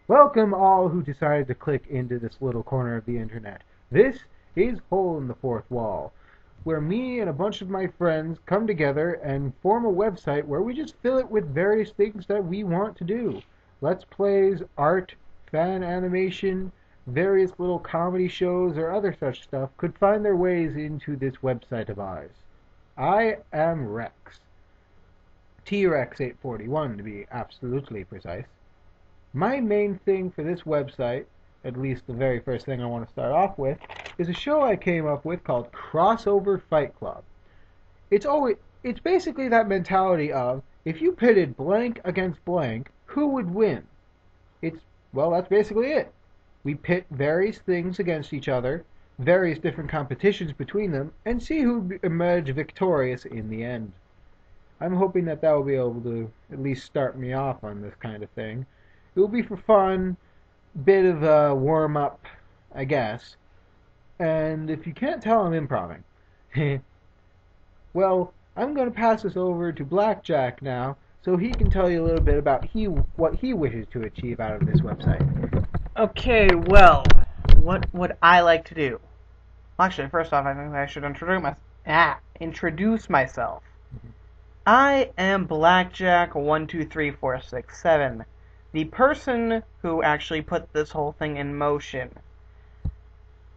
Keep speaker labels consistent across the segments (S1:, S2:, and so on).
S1: Welcome all who decided to click into this little corner of the internet. This is Hole in the Fourth Wall, where me and a bunch of my friends come together and form a website where we just fill it with various things that we want to do. Let's plays, art, fan animation, various little comedy shows, or other such stuff could find their ways into this website of ours. I am Rex. T-Rex841 to be absolutely precise. My main thing for this website, at least the very first thing I want to start off with, is a show I came up with called Crossover Fight Club. It's basically that mentality of, if you pitted blank against blank, who would win? That's basically it. We pit various things against each other, various different competitions between them, and see who would emerge victorious in the end. I'm hoping that will be able to at least start me off on this kind of thing. It will be for fun, bit of a warm-up, I guess. And if you can't tell, I'm improving. Well, I'm going to pass this over to Blackjack now, so he can tell you a little bit about what he wishes to achieve out of this website.
S2: Okay, well, what would I like to do? Actually, first off, I think I should introduce myself. I am Blackjack123467. The person who actually put this whole thing in motion.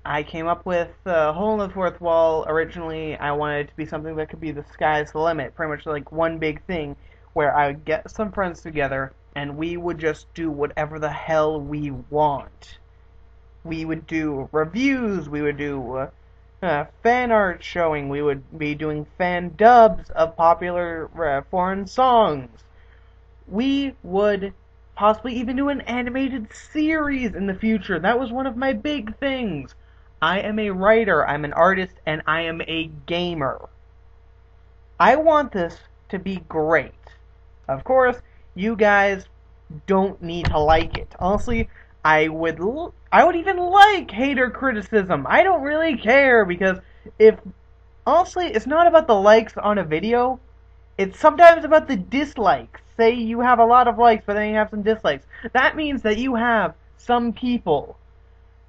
S2: I came up with Hole in the Fourth Wall. Originally, I wanted it to be something that could be the sky's the limit, pretty much like one big thing, where I would get some friends together, and we would just do whatever the hell we want. We would do reviews, we would do fan art showing, we would be doing fan dubs of popular foreign songs. We would possibly even do an animated series in the future. That was one of my big things. I am a writer, I'm an artist, and I am a gamer. I want this to be great. Of course, you guys don't need to like it. Honestly, I would even like hater criticism. I don't really care, because honestly, it's not about the likes on a video. It's sometimes about the dislikes. Say you have a lot of likes, but then you have some dislikes. That means that you have some people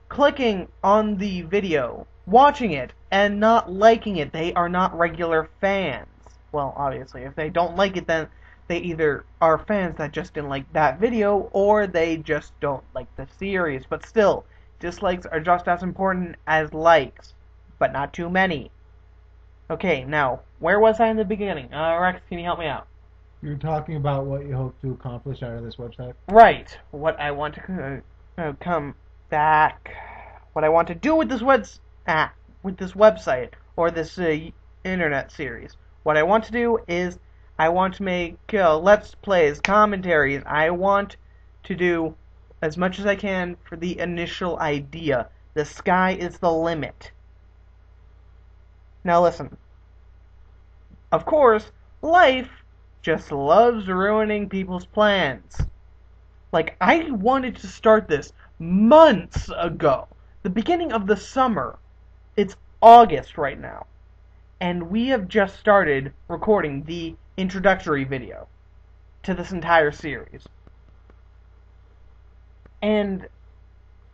S2: clicking on the video, watching it, and not liking it. They are not regular fans. Well, obviously, if they don't like it, then they either are fans that just didn't like that video, or they just don't like the series. But still, dislikes are just as important as likes, but not too many. Okay, now, where was I in the beginning? Rex, can you help me out?
S1: You're talking about what you hope to accomplish out of this website?
S2: Right. What I want to come back. What I want to do with this website, or this internet series. What I want to do is, I want to make let's plays, commentaries. I want to do as much as I can for the initial idea. The sky is the limit. Now listen. Of course, life just loves ruining people's plans. Like, I wanted to start this months ago. The beginning of the summer. It's August right now. And we have just started recording the introductory video to this entire series. And,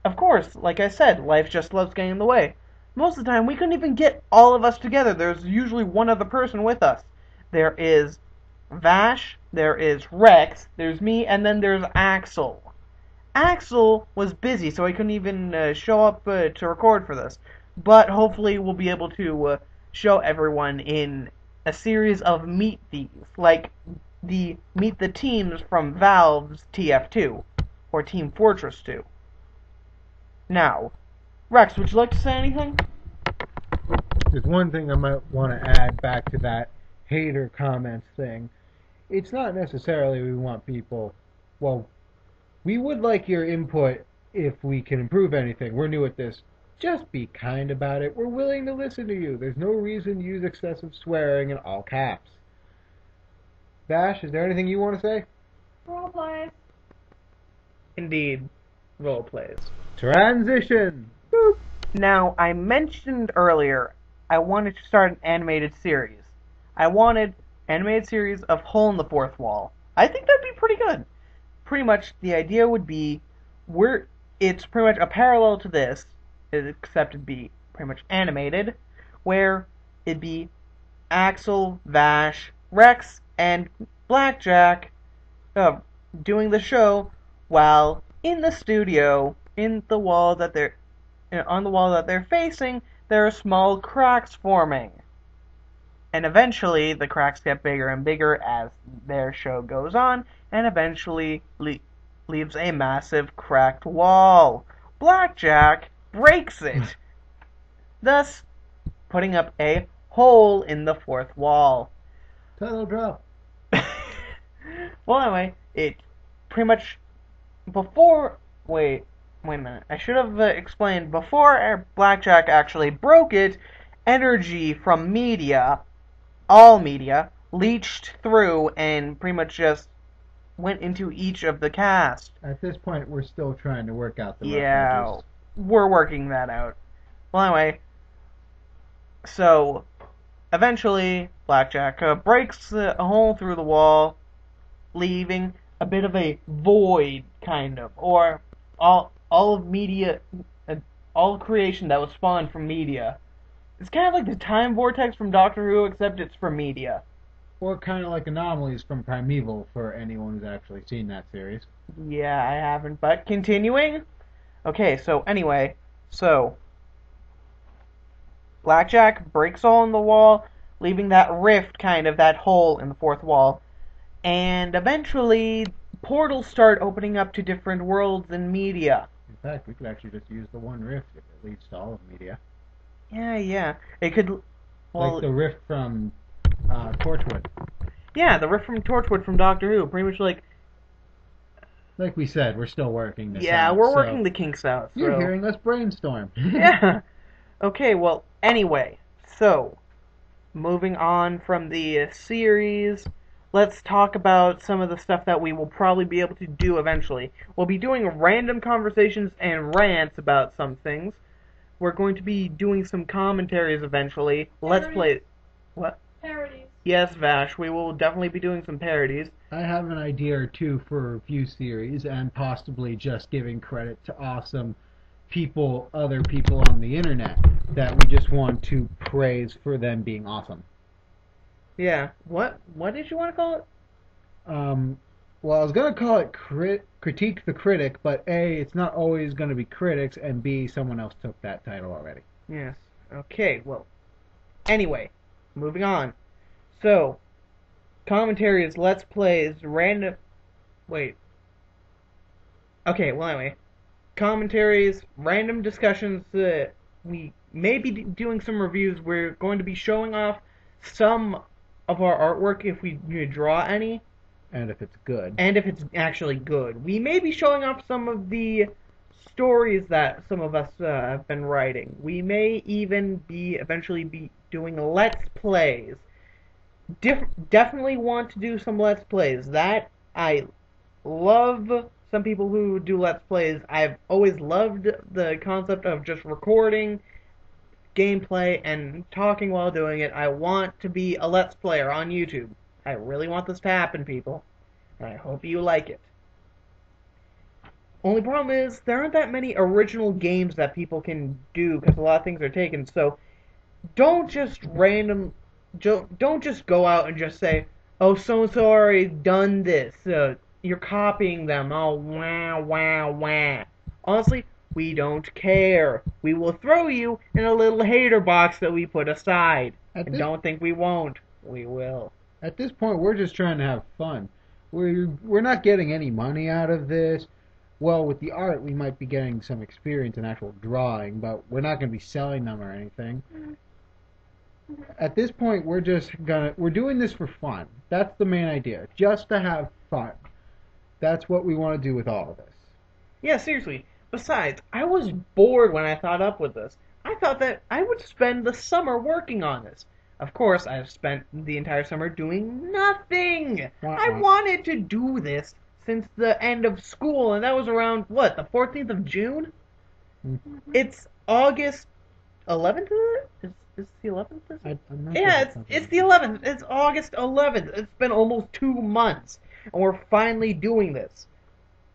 S2: of course, like I said, life just loves getting in the way. Most of the time, we couldn't even get all of us together. There's usually one other person with us. There is Vash, there is Rex, there's me, and then there's Axel. Axel was busy, so he couldn't even show up to record for this. But hopefully we'll be able to show everyone in a series of Meet These, like the Meet the Teams from Valve's TF2, or Team Fortress 2. Now, Rex, would you like to say anything?
S1: There's one thing I might want to add back to that hater comments thing. It's not necessarily we want people, well, we would like your input if we can improve anything. We're new at this. Just be kind about it. We're willing to listen to you. There's no reason to use excessive swearing in all caps. Vash, is there anything you want to say?
S3: Roleplays.
S2: Indeed, role plays.
S1: Transition! Boop.
S2: Now, I mentioned earlier I wanted to start an animated series. I wanted an animated series of Hole in the Fourth Wall. I think that'd be pretty good. Pretty much, the idea would be it's pretty much a parallel to this, except it'd be pretty much animated, where it'd be Axel, Vash, Rex, and Blackjack doing the show while in the studio, on the wall that they're facing, there are small cracks forming. And eventually, the cracks get bigger and bigger as their show goes on, and eventually leaves a massive cracked wall. Blackjack breaks it, thus putting up a hole in the fourth wall.
S1: Title drop.
S2: Well, anyway, it pretty much before. Wait a minute. I should have explained before Blackjack actually broke it. Energy from media, all media, leached through and pretty much just went into each of the cast.
S1: At this point, we're still trying to work out the
S2: Yeah, we're working that out. Well, anyway, so eventually Blackjack breaks a hole through the wall, leaving a bit of a void, kind of, or all of media, all creation that was spawned from media. It's kind of like the time vortex from Doctor Who, except it's for media.
S1: Or kind of like Anomalies from Primeval, for anyone who's actually seen that series.
S2: Yeah, I haven't, but continuing. Okay, so anyway, Blackjack breaks a hole in the wall, leaving that rift, kind of, that hole in the fourth wall. And eventually, portals start opening up to different worlds in media.
S1: In fact, we could actually just use the one rift if it leads to all of media.
S2: Yeah. It could... Well,
S1: like the rift from Torchwood.
S2: Yeah, the rift from Torchwood from Doctor Who. Pretty much like...
S1: Like we said, we're still working this out.
S2: Yeah, we're working the kinks out. So.
S1: You're hearing us brainstorm.
S2: Yeah. Okay, well, anyway. So, moving on from the series... Let's talk about some of the stuff that we will probably be able to do eventually. We'll be doing random conversations and rants about some things. We're going to be doing some commentaries eventually.
S3: Parodies.
S2: Let's play... What?
S3: Parodies.
S2: Yes, Vash, we will definitely be doing some parodies.
S1: I have an idea or two for a review series, and possibly just giving credit to awesome people, other people on the internet, that we just want to praise for them being awesome.
S2: Yeah. What did you want to call it?
S1: Well, I was going to call it Critique the Critic, but A, it's not always going to be critics, and B, someone else took that title already.
S2: Yes. Okay, well. Anyway, moving on. So, commentaries, let's plays, random... Wait. Okay, well, anyway. Commentaries, random discussions, we may be doing some reviews. We're going to be showing off some of our artwork if we draw any.
S1: And if it's good.
S2: And if it's actually good. We may be showing off some of the stories that some of us have been writing. We may even eventually be doing Let's Plays. Definitely want to do some Let's Plays. That, I love some people who do Let's Plays. I've always loved the concept of just recording gameplay and talking while doing it. I want to be a Let's Player on YouTube. I really want this to happen, people. And I hope you like it. Only problem is, there aren't that many original games that people can do, because a lot of things are taken, so don't just go out and just say, oh, so-and-so already done this. You're copying them. Oh, wah. Honestly, we don't care. We will throw you in a little hater box that we put aside. And don't think we won't. We will.
S1: At this point, we're just trying to have fun. We're not getting any money out of this. Well, with the art, we might be getting some experience in actual drawing, but we're not going to be selling them or anything. At this point, we're doing this for fun. That's the main idea. Just to have fun. That's what we want to do with all of this.
S2: Yeah, seriously. Besides, I was bored when I thought up with this. I thought that I would spend the summer working on this. Of course, I've spent the entire summer doing nothing. I wanted to do this since the end of school, and that was around, what, the 14th of June?
S1: Mm-hmm.
S2: It's August 11th? Is the 11th? Yeah, it's the 11th. It's August 11th. It's been almost 2 months, and we're finally doing this.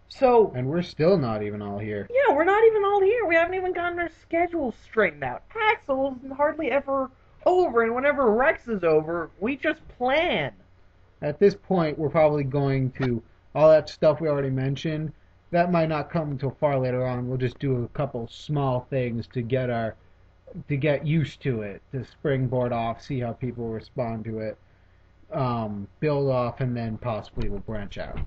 S2: So,
S1: And we're still not even all here.
S2: yeah, we're not even all here. We haven't even gotten our schedules straightened out. Axel's hardly ever over, and whenever Rex is over, we just plan.
S1: At this point, we're probably going to, all that stuff we already mentioned, that might not come until far later on. We'll just do a couple small things to get used to it, to springboard off, see how people respond to it, build off, and then possibly we'll branch out.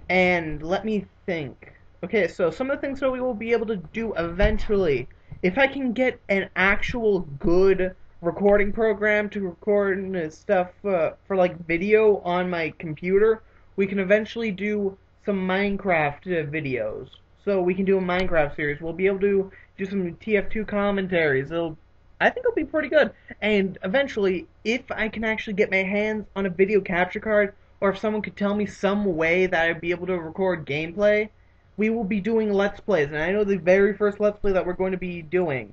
S2: And let me think. Okay, so some of the things that we will be able to do eventually, if I can get an actual good recording program to record stuff for like video on my computer, we can eventually do some Minecraft videos. So we can do a Minecraft series. We'll be able to do some TF2 commentaries. I think it'll be pretty good. And eventually, if I can actually get my hands on a video capture card, or if someone could tell me some way that I'd be able to record gameplay, we will be doing Let's Plays. And I know the very first Let's Play that we're going to be doing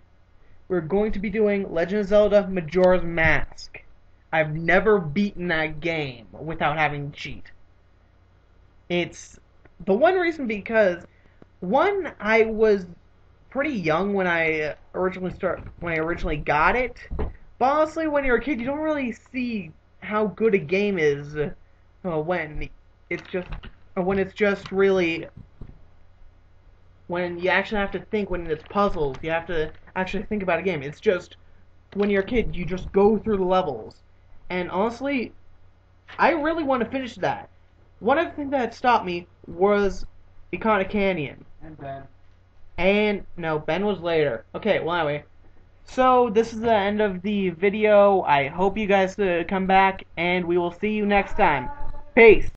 S2: Legend of Zelda Majora's Mask. I've never beaten that game without having to cheat. It's the one reason because, one, I was pretty young when I originally got it. But honestly, when you're a kid, you don't really see how good a game is when you actually have to think when it's puzzles. You have to actually think about a game. It's just when you're a kid, you just go through the levels. And honestly, I really want to finish that. One of the things that stopped me was Iconic Canyon.
S1: And Ben.
S2: And, no, Ben was later. Okay, well, anyway. So, this is the end of the video. I hope you guys come back, and we will see you next time. Peace!